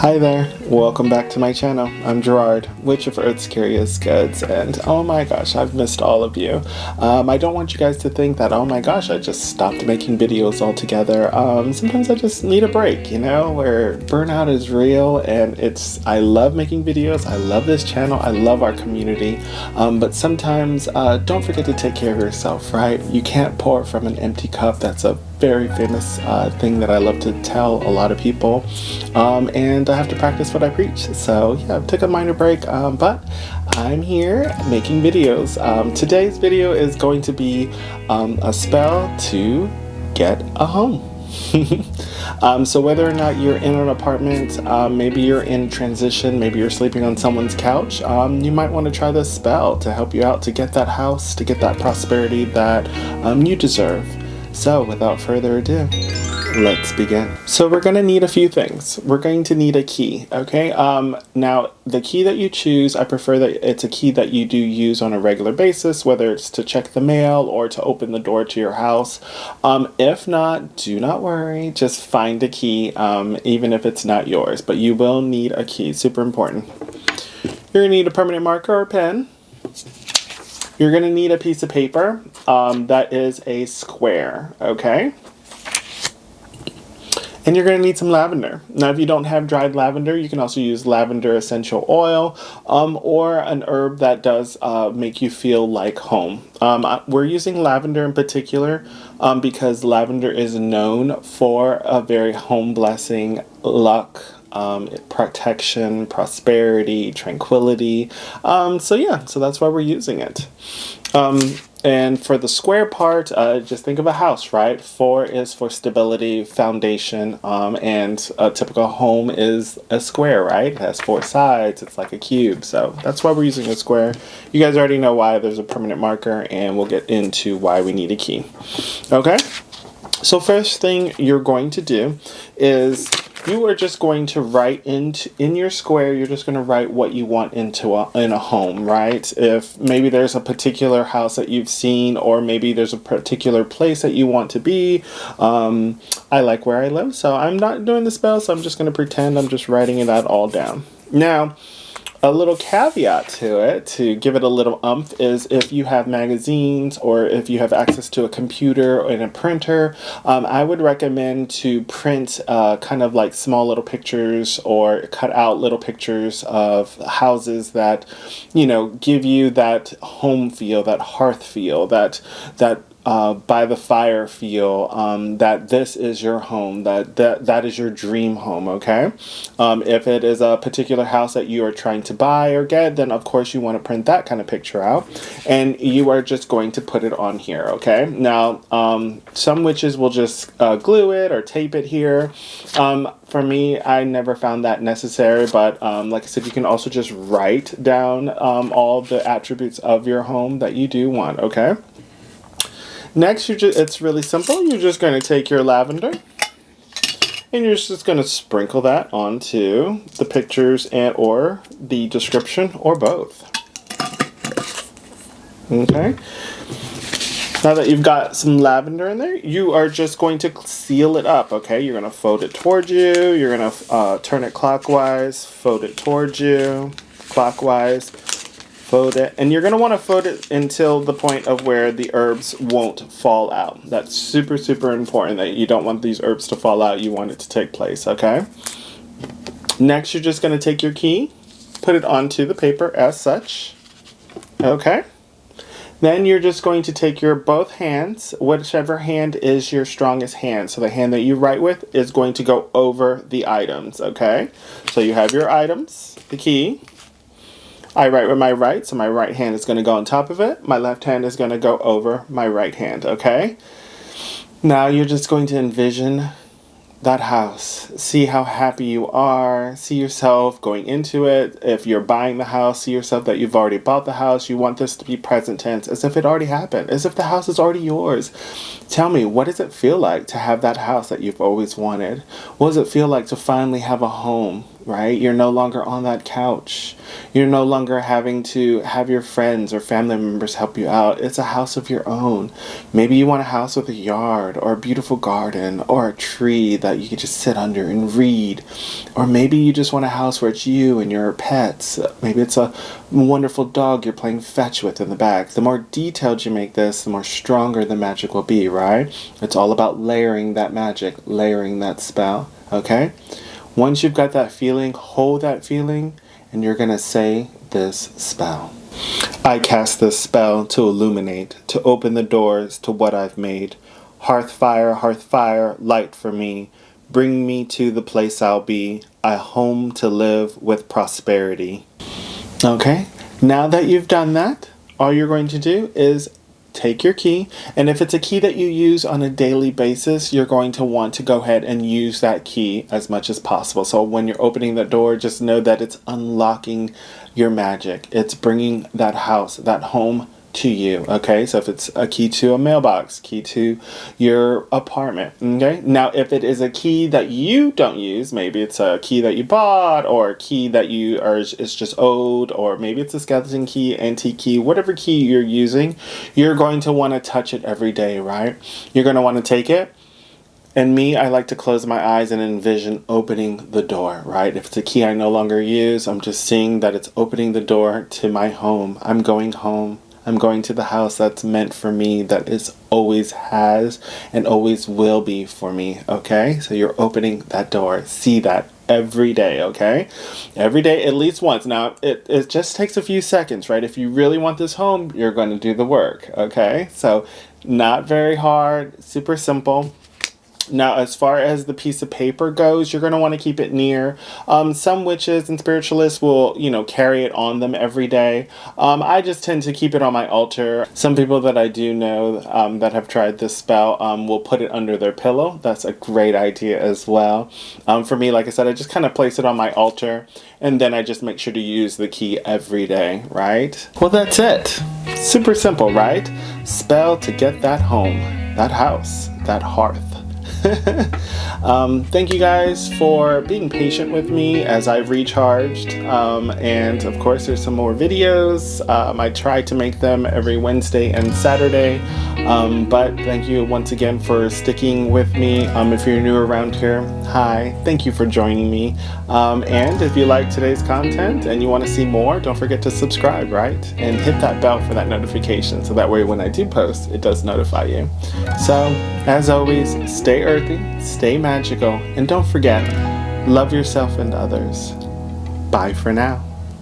Hi there, welcome back to my channel. I'm Gerard, Witch of Earth's Curious Goods, and oh my gosh, I've missed all of you. I don't want you guys to think that, oh my gosh, I just stopped making videos altogether. Sometimes I just need a break, where burnout is real, and I love making videos, I love this channel, I love our community, but sometimes don't forget to take care of yourself, right? You can't pour from an empty cup. That's a very famous thing that I love to tell a lot of people, and I have to practice what I preach. So yeah, I took a minor break, but I'm here making videos. Today's video is going to be a spell to get a home. So whether or not you're in an apartment, maybe you're in transition, maybe you're sleeping on someone's couch, you might want to try this spell to help you out to get that house, to get that prosperity that you deserve. So without further ado, let's begin. So we're going to need a few things. We're going to need a key, okay? Now, the key that you choose, I prefer that it's a key that you do use on a regular basis, whether it's to check the mail or to open the door to your house. If not, do not worry. Just find a key, even if it's not yours. But you will need a key. Super important. You're going to need a permanent marker or pen. You're going to need a piece of paper that is a square, okay? And you're going to need some lavender. Now, if you don't have dried lavender, you can also use lavender essential oil or an herb that does make you feel like home. We're using lavender in particular because lavender is known for a very home blessing, luck, protection, prosperity, tranquility. So that's why we're using it. And for the square part, just think of a house, right? 4 is for stability, foundation, and a typical home is a square, right? It has 4 sides. It's like a cube. So that's why we're using a square. You guys already know why there's a permanent marker, and we'll get into why we need a key. Okay? So first thing you're going to do is you are just going to write in your square, you're just going to write what you want in a home, right? If maybe there's a particular house that you've seen, or maybe there's a particular place that you want to be. I like where I live, so I'm not doing the spell, so I'm just going to pretend I'm just writing it out all down. Now, a little caveat to it, to give it a little oomph, is if you have magazines or if you have access to a computer and a printer, I would recommend to print kind of like small little pictures or cut out little pictures of houses that, give you that home feel, that hearth feel, that by the fire feel, that this is your home, that is your dream home, okay? If it is a particular house that you are trying to buy or get, then of course you want to print that kind of picture out, and you are just going to put it on here, okay? Now, some witches will just glue it or tape it here. For me, I never found that necessary, but like I said, you can also just write down all the attributes of your home that you do want, okay? Next, it's really simple. You're just going to take your lavender and you're just going to sprinkle that onto the pictures or the description or both. Okay. Now that you've got some lavender in there, you are just going to seal it up, okay? You're going to fold it towards you. You're going to turn it clockwise, fold it towards you, clockwise. Fold it, and you're going to want to fold it until the point of where the herbs won't fall out. That's super, super important, that you don't want these herbs to fall out. You want it to take place, okay? Next, you're just going to take your key, put it onto the paper as such, okay? Then you're just going to take your both hands, whichever hand is your strongest hand. So the hand that you write with is going to go over the items, okay? So you have your items, the key. I write with my right, so my right hand is going to go on top of it. My left hand is going to go over my right hand, okay? Now you're just going to envision that house. See how happy you are. See yourself going into it. If you're buying the house, see yourself that you've already bought the house. You want this to be present tense, as if it already happened, as if the house is already yours. Tell me, what does it feel like to have that house that you've always wanted? What does it feel like to finally have a home? right? You're no longer on that couch. You're no longer having to have your friends or family members help you out. It's a house of your own. Maybe you want a house with a yard or a beautiful garden or a tree that you could just sit under and read. Or maybe you just want a house where it's you and your pets. Maybe it's a wonderful dog you're playing fetch with in the back. The more detailed you make this, the more stronger the magic will be, right? It's all about layering that magic, layering that spell, okay? Once you've got that feeling, hold that feeling, and you're going to say this spell. I cast this spell to illuminate, to open the doors to what I've made. Hearth fire, light for me. Bring me to the place I'll be, a home to live with prosperity. Okay, now that you've done that, all you're going to do is take your key, and if it's a key that you use on a daily basis, you're going to want to go ahead and use that key as much as possible. So when you're opening the door, just know that it's unlocking your magic. It's bringing that house, that home to you, okay? So if it's a key to a mailbox, key to your apartment, okay? Now, if it is a key that you don't use, maybe it's a key that you bought, or a key that you are is just old, or maybe it's a skeleton key, antique key, whatever key you're using, you're going to want to touch it every day, right? You're going to want to take it. And me, I like to close my eyes and envision opening the door, right? If it's a key I no longer use, I'm just seeing that it's opening the door to my home. I'm going home. I'm going to the house that's meant for me, that is always has and always will be for me, okay? So you're opening that door. See that every day, okay? Every day, at least once. Now, it just takes a few seconds, right? If you really want this home, you're going to do the work, okay? So not very hard, super simple. Now, as far as the piece of paper goes, you're going to want to keep it near. Some witches and spiritualists will, carry it on them every day. I just tend to keep it on my altar. Some people that I do know that have tried this spell will put it under their pillow. That's a great idea as well. For me, like I said, I just kind of place it on my altar, and then I just make sure to use the key every day, right? Well, that's it. Super simple, right? Spell to get that home, that house, that hearth. Thank you guys for being patient with me as I recharged, and of course there's some more videos. I try to make them every Wednesday and Saturday, but thank you once again for sticking with me. If you're new around here, hi, thank you for joining me, and if you like today's content and you want to see more, don't forget to subscribe, right, and hit that bell for that notification, so that way when I do post, it does notify you. So as always, stay earthy, stay magical, and don't forget, love yourself and others. Bye for now.